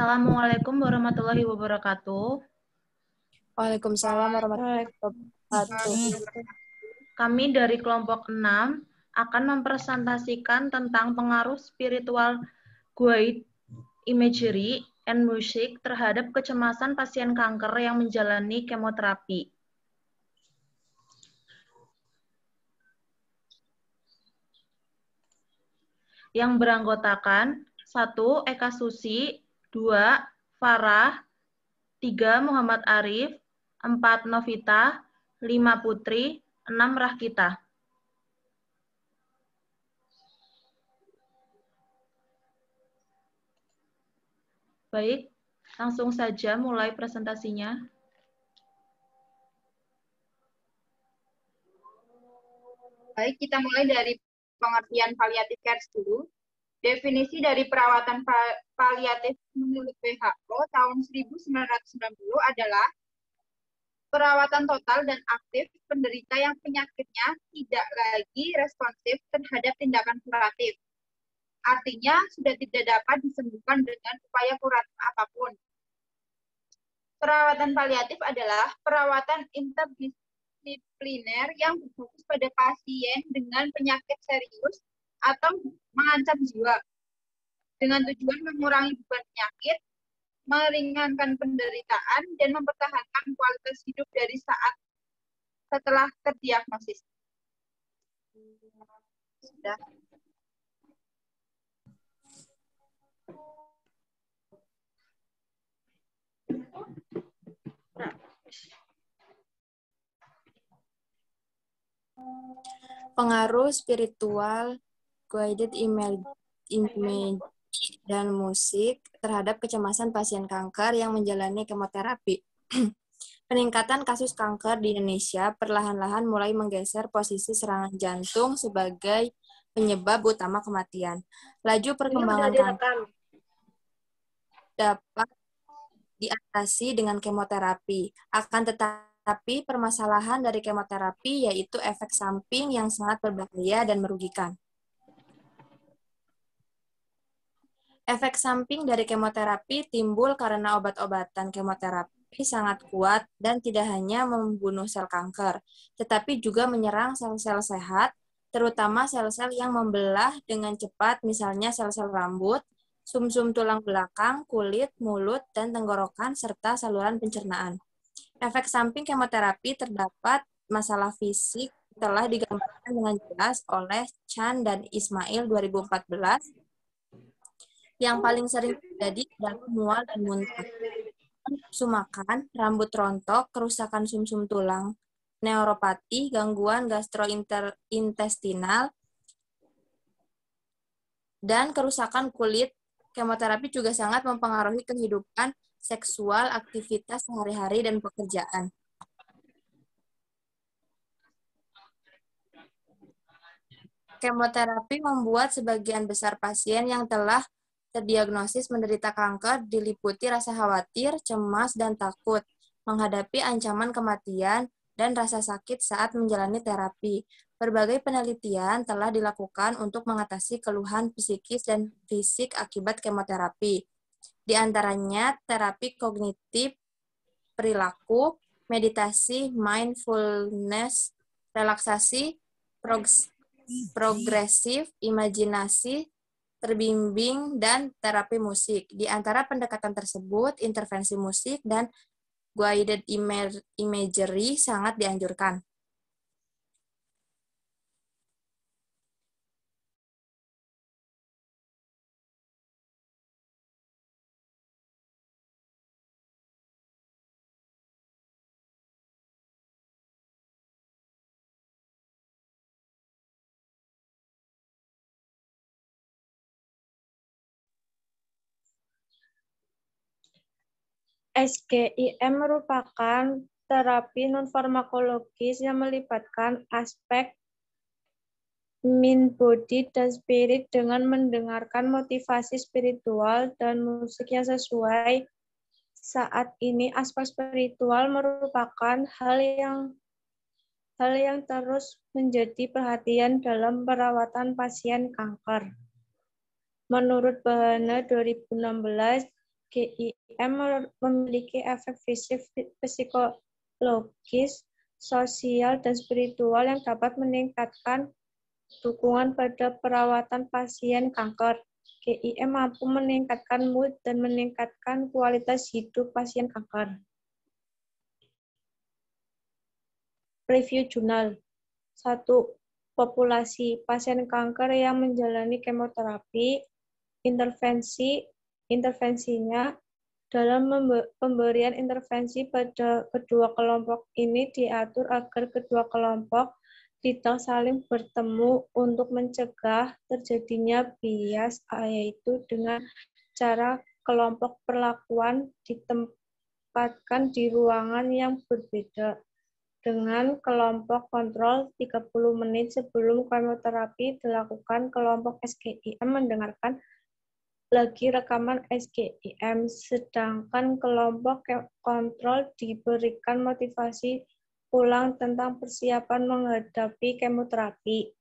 Assalamualaikum warahmatullahi wabarakatuh. Waalaikumsalam warahmatullahi wabarakatuh. Kami dari kelompok 6 akan mempresentasikan tentang pengaruh spiritual guided imagery and music terhadap kecemasan pasien kanker yang menjalani kemoterapi. Yang beranggotakan 1. Eka Susi, 2. Farah, 3. Muhammad Arif, 4. Novita, 5. Putri, 6. Rahkita. Baik, langsung saja mulai presentasinya. Baik, kita mulai dari pengertian palliative care dulu. Definisi dari perawatan paliatif menurut WHO tahun 1990 adalah perawatan total dan aktif penderita yang penyakitnya tidak lagi responsif terhadap tindakan kuratif. Artinya, sudah tidak dapat disembuhkan dengan upaya kuratif apapun. Perawatan paliatif adalah perawatan interdisipliner yang berfokus pada pasien dengan penyakit serius atau mengancam jiwa, dengan tujuan mengurangi beban penyakit, meringankan penderitaan, dan mempertahankan kualitas hidup dari saat setelah terdiagnosis. Sudah. Pengaruh spiritual, guided image dan musik terhadap kecemasan pasien kanker yang menjalani kemoterapi. Peningkatan kasus kanker di Indonesia perlahan-lahan mulai menggeser posisi serangan jantung sebagai penyebab utama kematian. Laju perkembangan kanker dapat diatasi dengan kemoterapi. Akan tetapi permasalahan dari kemoterapi yaitu efek samping yang sangat berbahaya dan merugikan. Efek samping dari kemoterapi timbul karena obat-obatan kemoterapi sangat kuat dan tidak hanya membunuh sel kanker, tetapi juga menyerang sel-sel sehat, terutama sel-sel yang membelah dengan cepat, misalnya sel-sel rambut, sumsum tulang belakang, kulit, mulut, dan tenggorokan, serta saluran pencernaan. Efek samping kemoterapi terdapat masalah fisik telah digambarkan dengan jelas oleh Chan dan Ismail 2014. Yang paling sering terjadi adalah mual dan muntah, nafsu makan, rambut rontok, kerusakan sumsum tulang, neuropati, gangguan gastrointestinal, dan kerusakan kulit. Kemoterapi juga sangat mempengaruhi kehidupan seksual, aktivitas sehari-hari, dan pekerjaan. Kemoterapi membuat sebagian besar pasien yang telah terdiagnosis menderita kanker diliputi rasa khawatir, cemas, dan takut menghadapi ancaman kematian dan rasa sakit saat menjalani terapi. Berbagai penelitian telah dilakukan untuk mengatasi keluhan psikis dan fisik akibat kemoterapi. Di antaranya terapi kognitif, perilaku, meditasi, mindfulness, relaksasi, progresif, imajinasi, terbimbing, dan terapi musik. Di antara pendekatan tersebut, intervensi musik dan guided imagery sangat dianjurkan. SGIM merupakan terapi non-farmakologis yang melibatkan aspek mind, body, dan spirit dengan mendengarkan motivasi spiritual dan musik yang sesuai. Saat ini aspek spiritual merupakan hal yang terus menjadi perhatian dalam perawatan pasien kanker. Menurut Bahana 2016, GIM memiliki efek fisik, psikologis, sosial, dan spiritual yang dapat meningkatkan dukungan pada perawatan pasien kanker. GIM mampu meningkatkan mood dan meningkatkan kualitas hidup pasien kanker. Review jurnal. 1. Populasi pasien kanker yang menjalani kemoterapi, intervensinya dalam pemberian intervensi pada kedua kelompok ini diatur agar kedua kelompok tidak saling bertemu untuk mencegah terjadinya bias, yaitu dengan cara kelompok perlakuan ditempatkan di ruangan yang berbeda. Dengan kelompok kontrol 30 menit sebelum kemoterapi dilakukan, kelompok SGIM mendengarkan lagi rekaman SGIM, sedangkan kelompok kontrol diberikan motivasi ulang tentang persiapan menghadapi kemoterapi.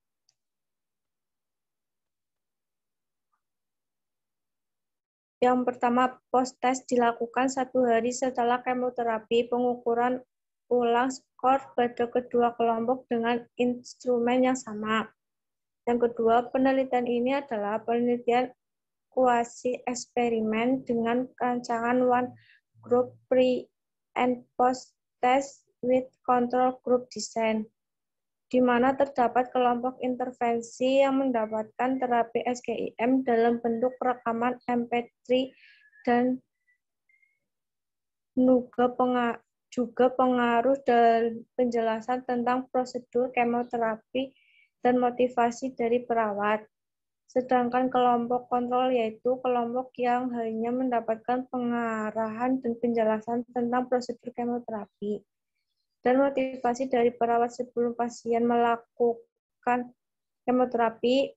Yang pertama, post-test dilakukan 1 hari setelah kemoterapi, pengukuran ulang skor pada kedua kelompok dengan instrumen yang sama. Yang kedua, penelitian ini adalah penelitian kuasi eksperimen dengan rancangan one group pre and post test with control group design, di mana terdapat kelompok intervensi yang mendapatkan terapi SGIM dalam bentuk rekaman MP3 dan juga pengaruh dan penjelasan tentang prosedur kemoterapi dan motivasi dari perawat. Sedangkan kelompok kontrol yaitu kelompok yang hanya mendapatkan pengarahan dan penjelasan tentang prosedur kemoterapi dan motivasi dari perawat sebelum pasien melakukan kemoterapi.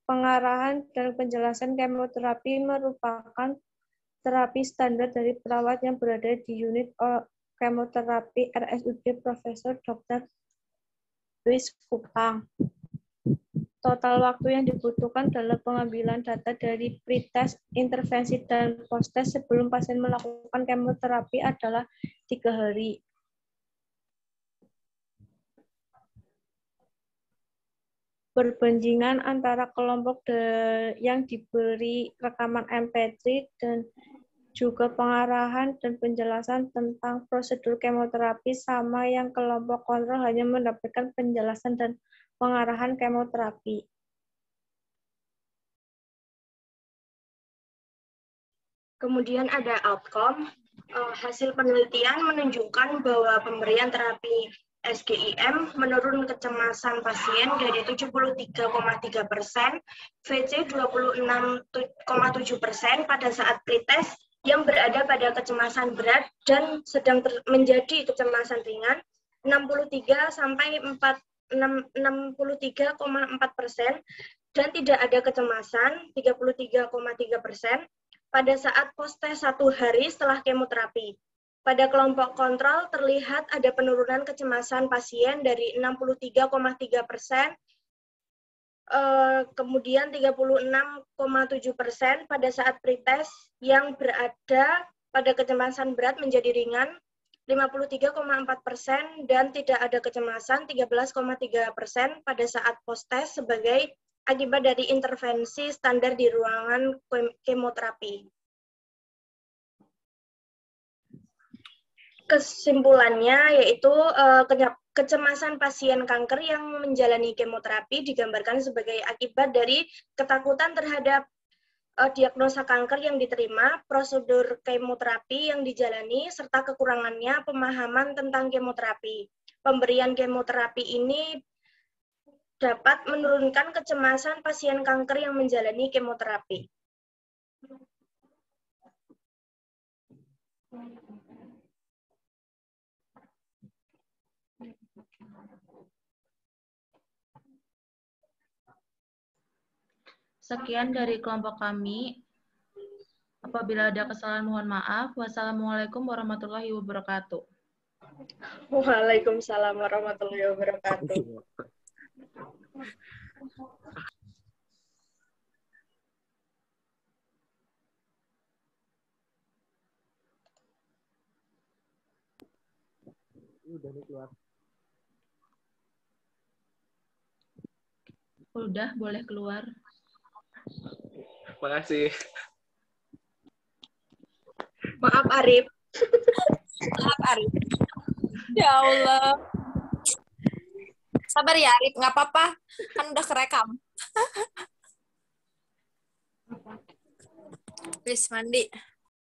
Pengarahan dan penjelasan kemoterapi merupakan terapi standar dari perawat yang berada di unit kemoterapi RSUD Profesor Dr. Louis Kupang. Total waktu yang dibutuhkan dalam pengambilan data dari pretest, intervensi, dan post-test sebelum pasien melakukan kemoterapi adalah 3 hari. Perbandingan antara kelompok yang diberi rekaman MP3 dan juga pengarahan dan penjelasan tentang prosedur kemoterapi sama yang kelompok kontrol hanya mendapatkan penjelasan dan pengarahan kemoterapi. Kemudian ada outcome. Hasil penelitian menunjukkan bahwa pemberian terapi SGIM menurun kecemasan pasien dari 73,3%, VC 26,7% pada saat pretest yang berada pada kecemasan berat dan sedang menjadi kecemasan ringan, 63 sampai 63,4%, dan tidak ada kecemasan 33,3% pada saat post-test 1 hari setelah kemoterapi. Pada kelompok kontrol terlihat ada penurunan kecemasan pasien dari 63,3%, kemudian 36,7% pada saat pretest yang berada pada kecemasan berat menjadi ringan, 53,4%, dan tidak ada kecemasan 13,3% pada saat post-test sebagai akibat dari intervensi standar di ruangan kemoterapi. Kesimpulannya yaitu kecemasan pasien kanker yang menjalani kemoterapi digambarkan sebagai akibat dari ketakutan terhadap diagnosa kanker yang diterima, prosedur kemoterapi yang dijalani, serta kekurangannya pemahaman tentang kemoterapi. Pemberian kemoterapi ini dapat menurunkan kecemasan pasien kanker yang menjalani kemoterapi. Sekian dari kelompok kami. Apabila ada kesalahan mohon maaf. Wassalamualaikum warahmatullahi wabarakatuh. Waalaikumsalam warahmatullahi wabarakatuh. Udah nih keluar. Udah, boleh keluar. Makasih. Maaf Arif. Maaf, Arif. Ya Allah. Sabar ya, Arif. Nggak apa-apa. Kan udah kerekam. Please, mandi.